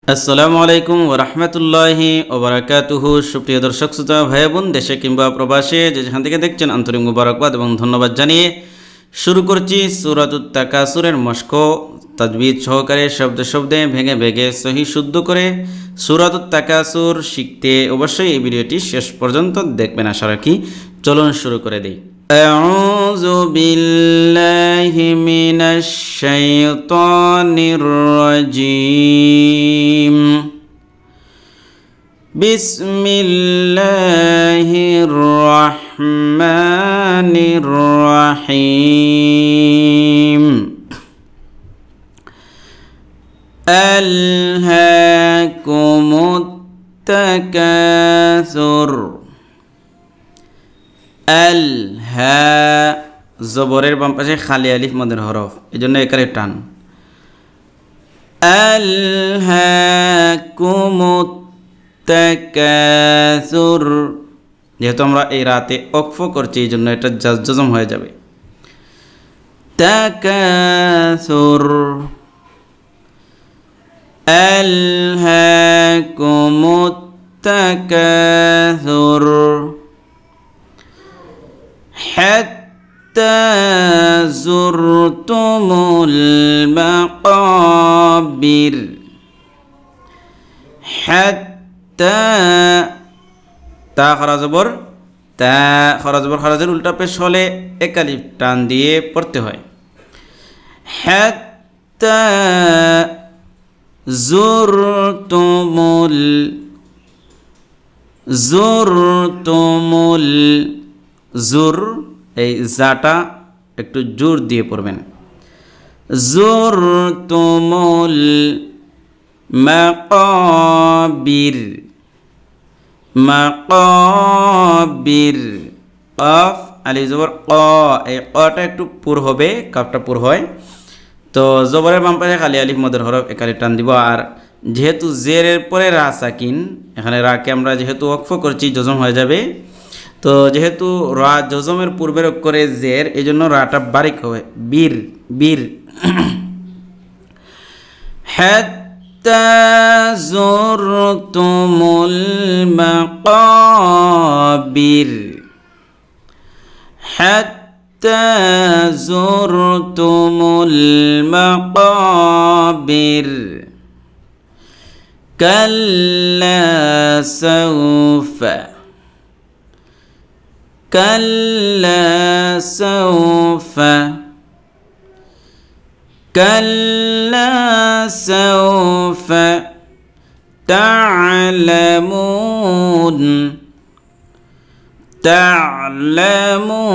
আসসালামু আলাইকুম ওয়া রাহমাতুল্লাহি ওয়া বারাকাতুহু। সুপ্রিয় দর্শক শ্রোতা ভাই বোন, দেশে কিংবা প্রবাসে যে যেখান থেকে দেখছেন আন্তরিক মুবারকবাদ এবং ধন্যবাদ জানিয়ে শুরু করছি সূরাতুত তাকাসুরের মশক। তাজবিদ সহকারে শব্দে শব্দে ভেঙে ভেঙে সহি শুদ্ধ করে সূরাতুত তাকাসুর শিখতে অবশ্যই এই ভিডিওটি শেষ পর্যন্ত দেখবেন আশা রাখি। চলুন শুরু করে দিই। আউযু বিল্লাহি মিনাশ শাইতানির রাজিম। বিসমিল্লাহির রাহমানির রাহিম। আলহাকুমুত তাকাসুর। আল হা জবরের বাম পাশে খালি আলিফ মদের হরফ, এই জন্য একারে টান। আল হাকুমুত তাকাসুর, যেহেতু আমরা এই রাতে ওকফ করছি এই জন্য এটা জজম হয়ে যাবে। তাকাসুর। আল হাকুমুত তাকাসুর হাত্তা যুরতুমুল মাকাবির। হাত্তা তা খরাজবর তা খরাজবর খরাজের উল্টা পেশ হলে এক আলিফ টান দিয়ে পড়তে হয়। হাত্তা যুরতুমুল যুরতুমুল জুর, এই জাটা একটু জোর দিয়ে পড়বেন। যুরতুমুল মাকাবির। মাকাবির কফ আলিফ জবর ক, এই কটা একটু পুর হবে, কাফটা পুর হয়। তো জবরের বাম পাশে খালি আলিফ মদের হরফ একালি টান দিব। আর যেহেতু জেরের পরে রা সাকিন, এখানে রাকে আমরা যেহেতু ওয়াকফ করছি জজম হয়ে যাবে। তো যেহেতু রা জজমের পূর্বের অক্ষরে জের, এই জন্য রাটা বারিক হবে। বীর বীর। হাত্তা যুরতুমুল মাকাবির। হাত্তা যুরতুমুল মাকাবির। কাল্লা সাউফা। كلا سوف. كلا سوف تعلمون. تعلمون.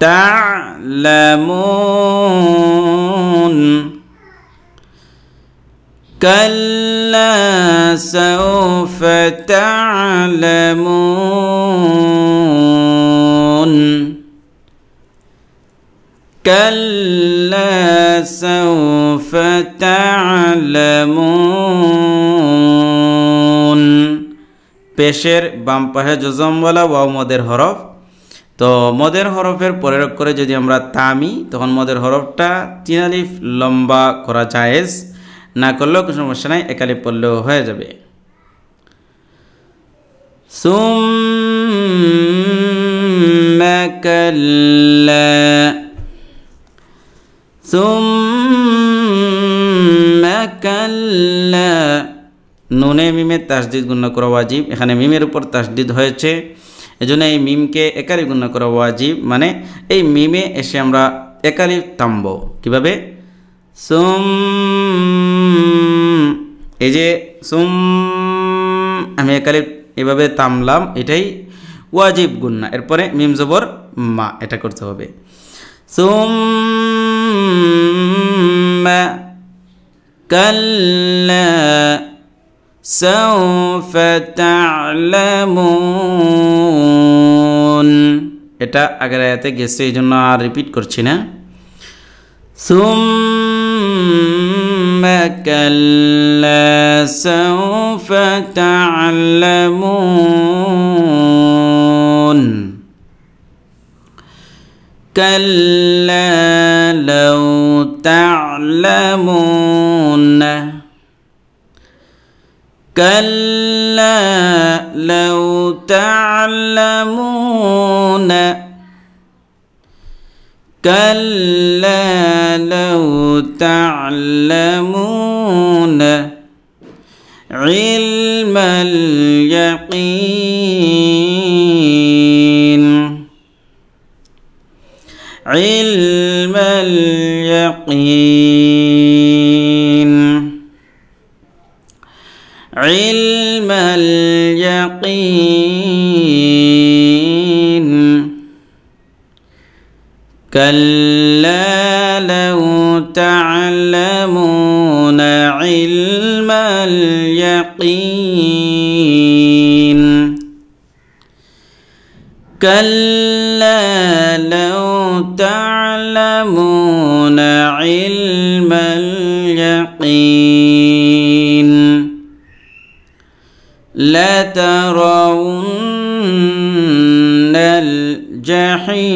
تعلمون. كلا سوف تعلمون. كلا سوف تعلمون। পেশের বাম পাশে জজমওয়ালা ওয়াও মদের হরফ। তো মদের হরফের পরের অক্ষরে যদি আমরা তামি, তখন মদের হরফটা 3 আলিফ লম্বা করা জায়েজ, না করলেও কোনো সমস্যা নাই, এক আলিফ পড়লেও হয়ে যাবে। সুম্মা কাল্লা। সুম্মা কাল্লা। নুনে মিমে তাসদিদ গুণনা করা ওয়াজিব, এখানে মিমের উপর তাসদিদ হয়েছে, এজন্য এই মিমকে এক আলিফ গুণনা করা ওয়াজিব। মানে এই মিমে এসে আমরা এক আলিফ থামবো। কিভাবে? সুম, এই যে সুম আমি এক আলিফ এভাবে থামলাম, এটাই ওয়াজিব গুণনা। এরপরে মিম জবর মা, এটা করতে হবে। সুম্মা কাল্লা সাউফা তা'লামুন। এটা আগের আয়াতে গেছে, এই জন্য আর রিপিট করছি না। সুম্মা কাল্লা সাউফা তা'লামুন। كلا لو تعلمون كلا لو تعلمون كلا لو تعلمون علم اليقين علم اليقين علم اليقين كلا لو تعلمون علم اليقين كلا لو تعلمون علم اليقين لترون الجحيم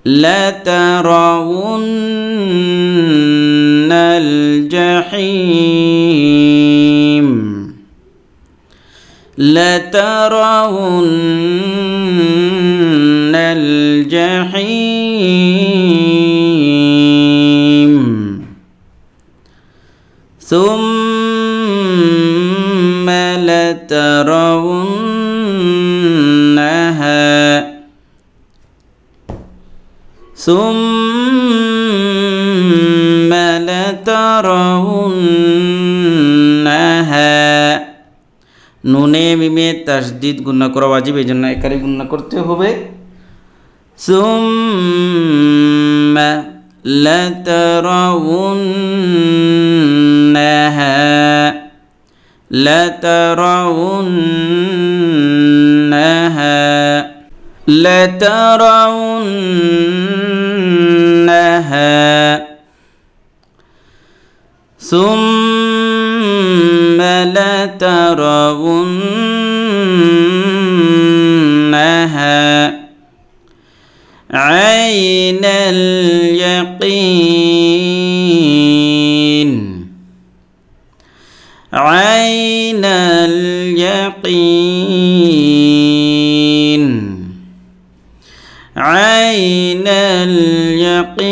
لترون الجحيم لترون الجحيم ثم لترونها ثم لترونها নুনে মিমে তাসদিদ গুণা করা ওয়াজিব, এই জন্য একারে গুণা করতে হবে। সুম্মা লাতারাউন্নাহা লাতারাউন্নাহা লাতারাউন্নাহা সুম্মা লাতারাউন্নাহা আইনাল ইয়াকিন আইনাল ইয়াকিন আইনাল ইয়াকিন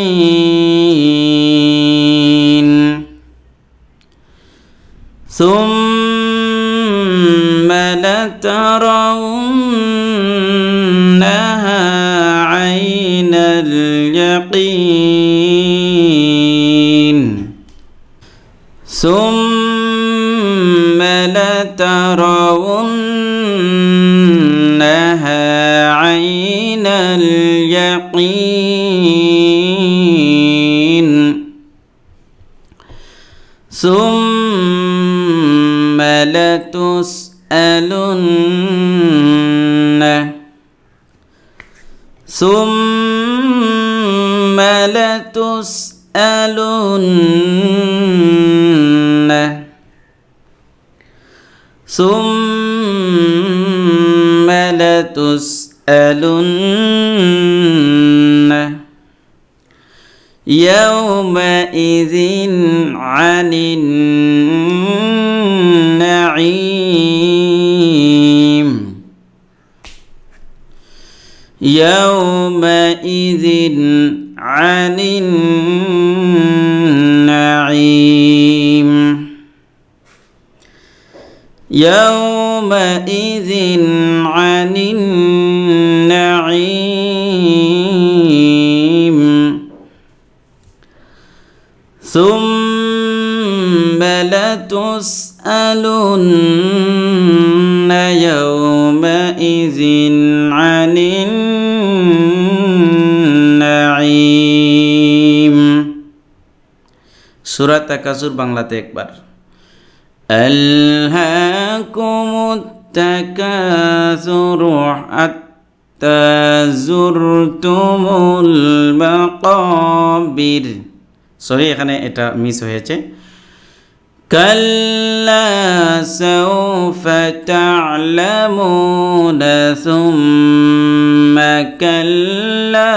ثم لترونها عين اليقين ثم لترونها عين اليقين ثم لتسألن ثم لتسألن ثم لتسألن يومئذ عن النعيم يومئذ عن النعيم يومئذ عن النعيم ثم لتسألن يومئذ عن النعيم সূরা তাকাসুর বাংলাতে একবার আলহাকুমুত তাকাসুরু হাত্তা যুরতুমুল মাকাবির। সরি, এখানে এটা মিস হয়েছে। কাল্লা সাউফা তা'লামুনা সুম্মা কাল্লা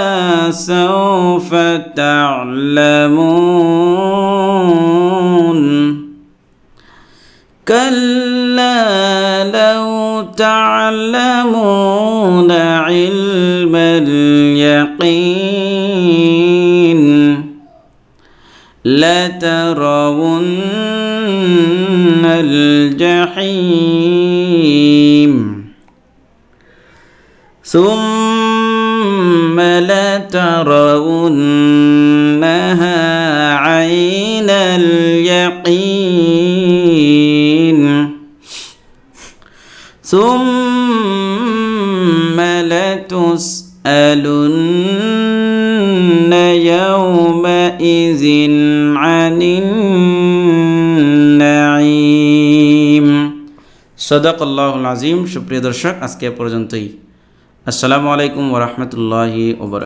سوف تعلمون كلا لو تعلمون علم اليقين لترون الجحيم ثم لترونها عين اليقين ثم لتسألن يومئذ عن النعيم صدق الله العظيم। সুপ্রিয় দর্শক, আজকে পর্যন্তই। আসসালামু আলাইকুম ওয়া রাহমাতুল্লাহি ওয়া বারাকাতুহু।